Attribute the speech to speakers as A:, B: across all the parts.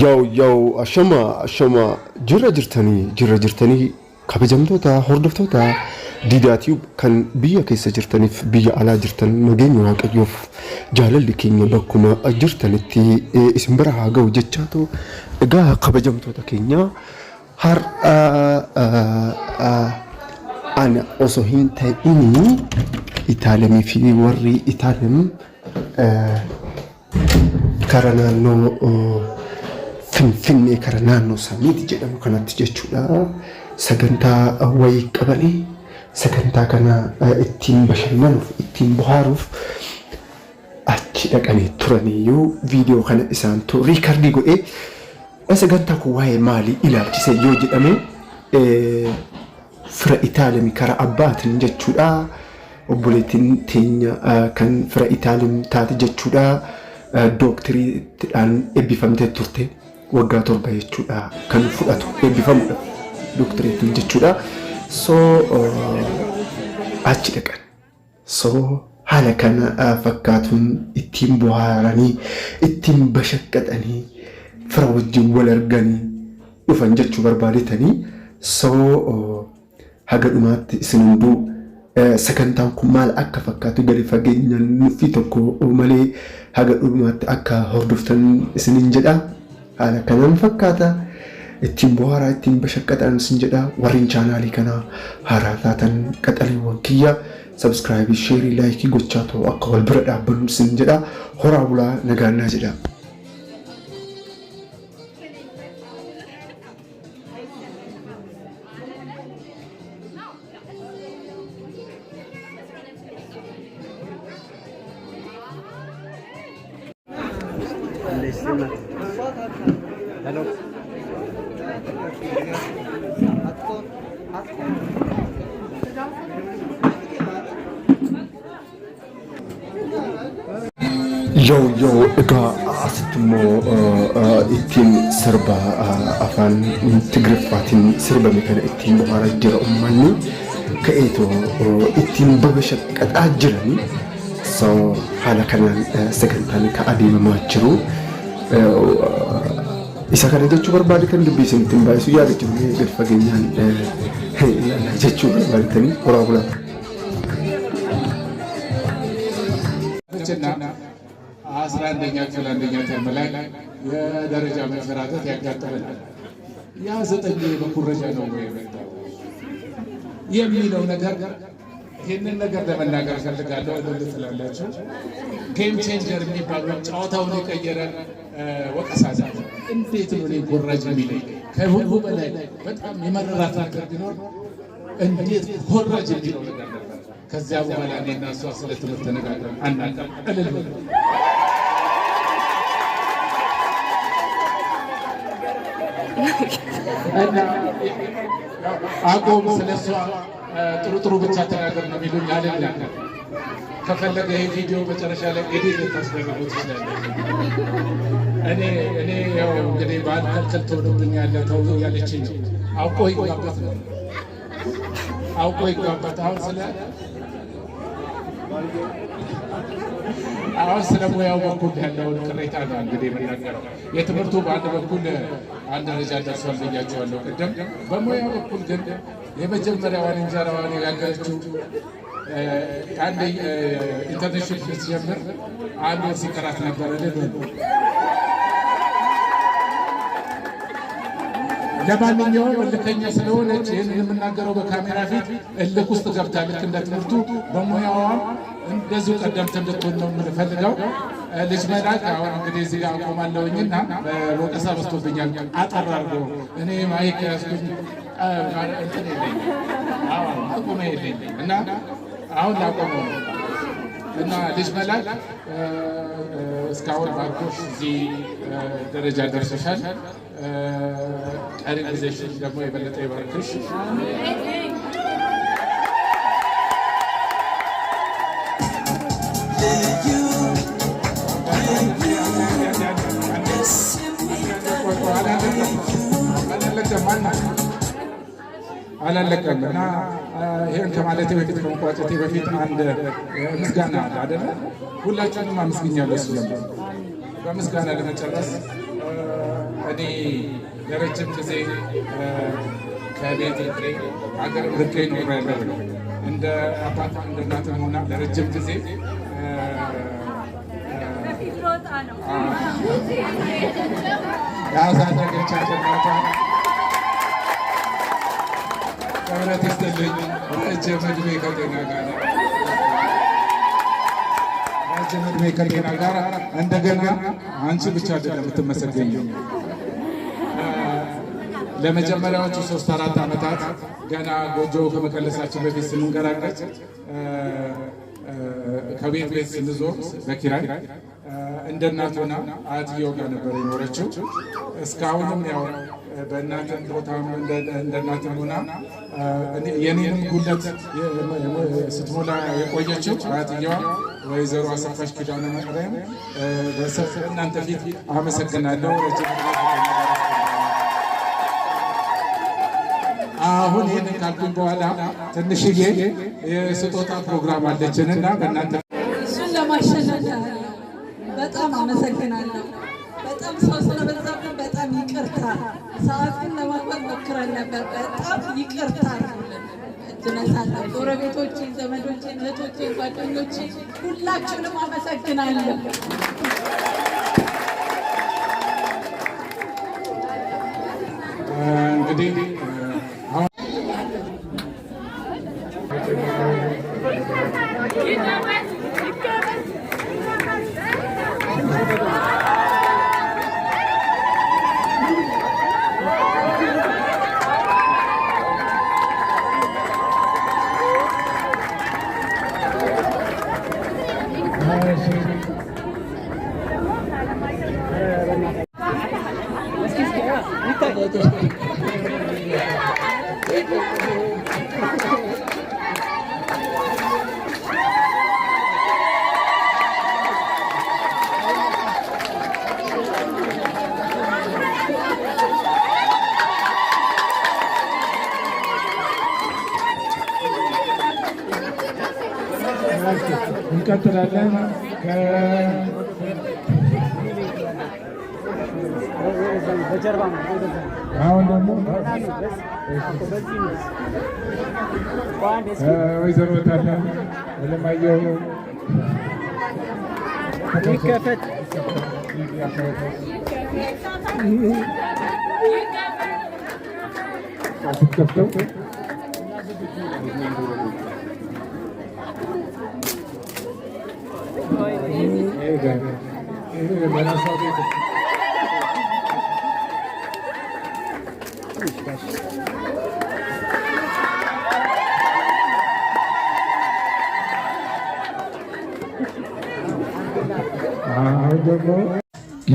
A: Yo ashama jirra jirtanii kabajamtoota hordoftoota Diidaatiif kan biyya keessa jirtaniif biyya alaa jirtan nageenya waaqayyoof jaalalli keenya bakkuma jirtanitti isin bira haa ga'u jechaatu egaa kabajamtoota keenya har'a ana osoo hin ta'in Itaalimii fi warri Itaalim karaa naannoo Finfinnee karaa naannoo Samiiti jedhamu kanatti jechuudha. Sagantaa wayii qabanii sagantaa kana ittiin bashannanuuf ittiin bohaaruuf achi dhaqanii turaniyyuu viidiyoo kana isaantu riikardii godhee sagantaa kun waa'ee maalii ilaalchise yoo jedhame fira Itaalimii karaa abbaatiin jechuudha. Obboleettiin teenya kan fira Itaalim taate jechuudha. Doktiriidhaan eebbifamtee turte waggaa 7 jechuudha kan fudhatu eebbifamudha doktiriitiin jechuudha. So achi dhaqan. So haala kana fakkaatuun ittiin bohaaranii ittiin bashaqqaxanii fira wajjin wal arganii dhufan jechuu barbaadetanii so haga dhumaatti isin hunduu sagantaan kun maal akka fakkaatu gadi fageenyaan nufi tokko malee haga dhumaatti akka hordoftan isinin jedha. Haala kanaan fakkaata ittiin bohaaraa ittiin bashaqqaxan isin jedha. Warreen chaanaalii kana haaraa taatan qaxaliiwwan kiyya subscribe share like gochaa ta'u akka wal bira dhaabbannu isin jedha. Horaa bulaa nagaannaa jedha.
B: Hello.
A: Yo egaa asittimmoo ittiin sirba afaan Tigriffaatiin sirbame kana ittiin bohaaraa jira uummanni ka'eetoo ittiin bashaqqaxaa jiranii so haala kanaan sagantaan ka adeemamaa jiru. Isa kana jechuu barbaadetan dubbii isin ittiin baay'isuu yaadachiifnee gadi fageenyaan ilaalaa jechuu barbaadetanii horaa bulaa.
C: አስራ አንደኛ ክፍል አንደኛ ተርም ላይ የደረጃ መንሸራተት ያጋጠመናል። ያ 9 በኩረጃ ነው የመጣው የሚለው ነገር ይህንን ነገር ለመናገር ፈልጋለሁ። እንደምትላላችሁ ጌም ቼንጀር የሚባለው ጨዋታውን የቀየረ ወቀሳ ነው። እንዴት ነው እኔ ኮራጅ የሚለኝ? ከሁሉ በላይ በጣም የመረራት ነገር ቢኖር እንዴት ኮራጅ የሚለው ነገር ነበር። ከዚያ በኋላ እኔና እሷ ስለ ትምህርት ተነጋግረን አናውቅም። እልል እና አቆም ስለሷ ጥሩ ብቻ ተናገር ነው የሚሉኝ። አይደለም ከፈለገ ይሄ ቪዲዮ መጨረሻ ላይ ኤዲት ታስደርጉት ይችላል። እኔ ያው እንግዲህ ባል ከልከል ተወዶብኛል ተው ያለችኝ ነው። አውቆ ይጋባት ነው አውቆ ይጋባት። አሁን ስለ ሙያው በኩል ያለውን ቅሬታ ነው እንግዲህ የምናገረው። የትምህርቱ በአንድ በኩል አንድ ደረጃ ደርሷል ብያቸዋለሁ ቅድም። በሙያው በኩል ግን የመጀመሪያዋን እንጀራዋን ያገረችው አንድ ኢንተርኔሽን ስትጀምር አንድ ወር ሲቀራት ነበረ። ለማንኛውም እልከኛ ስለሆነች ይህንን የምናገረው በካሜራ ፊት እልክ ውስጥ ገብታ ልክ እንደ ትምህርቱ በሙያዋም እንደዚሁ ቀደምት እንድትሆን ነው የምንፈልገው። ልጅ መላክ አሁን እንግዲህ እዚህ ጋር አቆማለሁኝና ወቀሳ በዝቶብኛል። አጠር አድርጎ እኔ ማይክ ያዝኩኝ እንትን የለኝ አቁመ የለኝ እና አሁን ላቆመው ነው እና ልጅ መላክ እስካሁን ባርኮሽ እዚህ ደረጃ ደርሰሻል። ቀሪ ጊዜሽን ደግሞ የበለጠ ይባርክሽ። አላለቀም እና ይሄን ከማለቴ በፊት ከመቋጨቴ በፊት አንድ ምስጋና አለ አይደለ? ሁላችሁንም አመስግኛለሁ። እሱ በምስጋና ለመጨረስ እኔ ለረጅም ጊዜ ከቤት ሀገር ርቄ ኖሬያለሁ። እንደ አባት እንደ እናትም ሆና ለረጅም ጊዜ ያሳደገቻቸው እናቷ ክብረት ይስጥልኝ። ረጅም ዕድሜ ከጤና ጋር እንደገና አንቺ ብቻ አይደለም የምትመሰገኘው። ለመጀመሪያዎቹ 3-4 ዓመታት ገና ጎጆ ከመቀለሳችን በፊት ስንንገራገጭ ከቤት ቤት ስንዞር በኪራይ እንደ እናት ሆና አያትየው ጋር ነበር የኖረችው። እስካሁንም ያው በእናትም ቦታም እንደ እናትም ሆና የኔንም ጉለት ስትሞላ የቆየችው አያትየዋ ወይዘሮ አሰፋሽ ኪዳነ ማርያም በሰፊ እናንተ ፊት አመሰግናለሁ። አሁን ይህንን ካልኩኝ በኋላ ትንሽዬ የስጦታ ፕሮግራም አለችንና በእናንተ
D: እሱን ለማሸነፍ በጣም አመሰግናለሁ። በጣም ሰው ስለበዛብን በጣም ይቅርታ። ሰዓትን ለማክበር ሞክረን ነበር። በጣም ይቅርታ እነሳለሁ። ጎረቤቶቼን፣ ዘመዶቼን፣ እህቶቼን፣ ጓደኞቼን ሁላችሁንም አመሰግናለሁ።
C: እንግዲህ እንቀጥላለን። አሁን ደግሞ ወይዘሮ ታላ ለማየሁ ይከፈት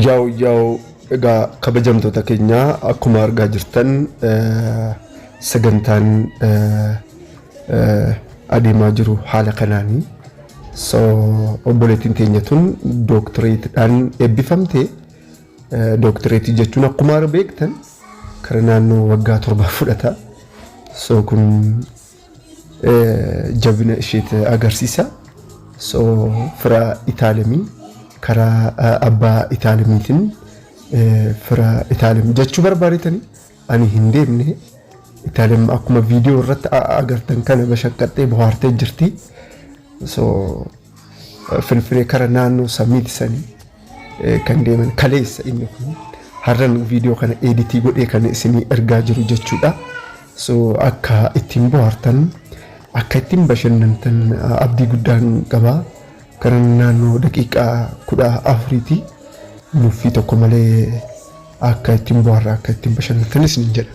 A: ያው egaa kabajamtoota keenya akkuma argaa jirtan sagantaan adeemaa jiru haala kanaani. So obboleettiin keenya tun dooktireetiidhaan eebbifamte. Dooktireetii jechuun akkuma beektan kara naannoo waggaa 7 fudhata. So kun jabina isheet agarsiisa. So fira Itaalimii kara abbaa Itaalimiitiin fira Itaalim jechuu barbaadatani ani hin deemne. Itaalim akkuma viidiyoo irratti agartan kana bashaqqattee bohaartee jirti. So Finfinnee kara naannoo samiiti sanii kan deeman kaleessa inni kun har'an viidiyoo kana editii godhee kan isinii ergaa jiru jechuudha. So akka ittiin bohaartan akka ittiin bashannantan abdii guddaan qaba. Kara naannoo daqiiqaa 14ti nuffii tokko malee akka ittiin bohaarra akka ittiin bashannantan isin jedha.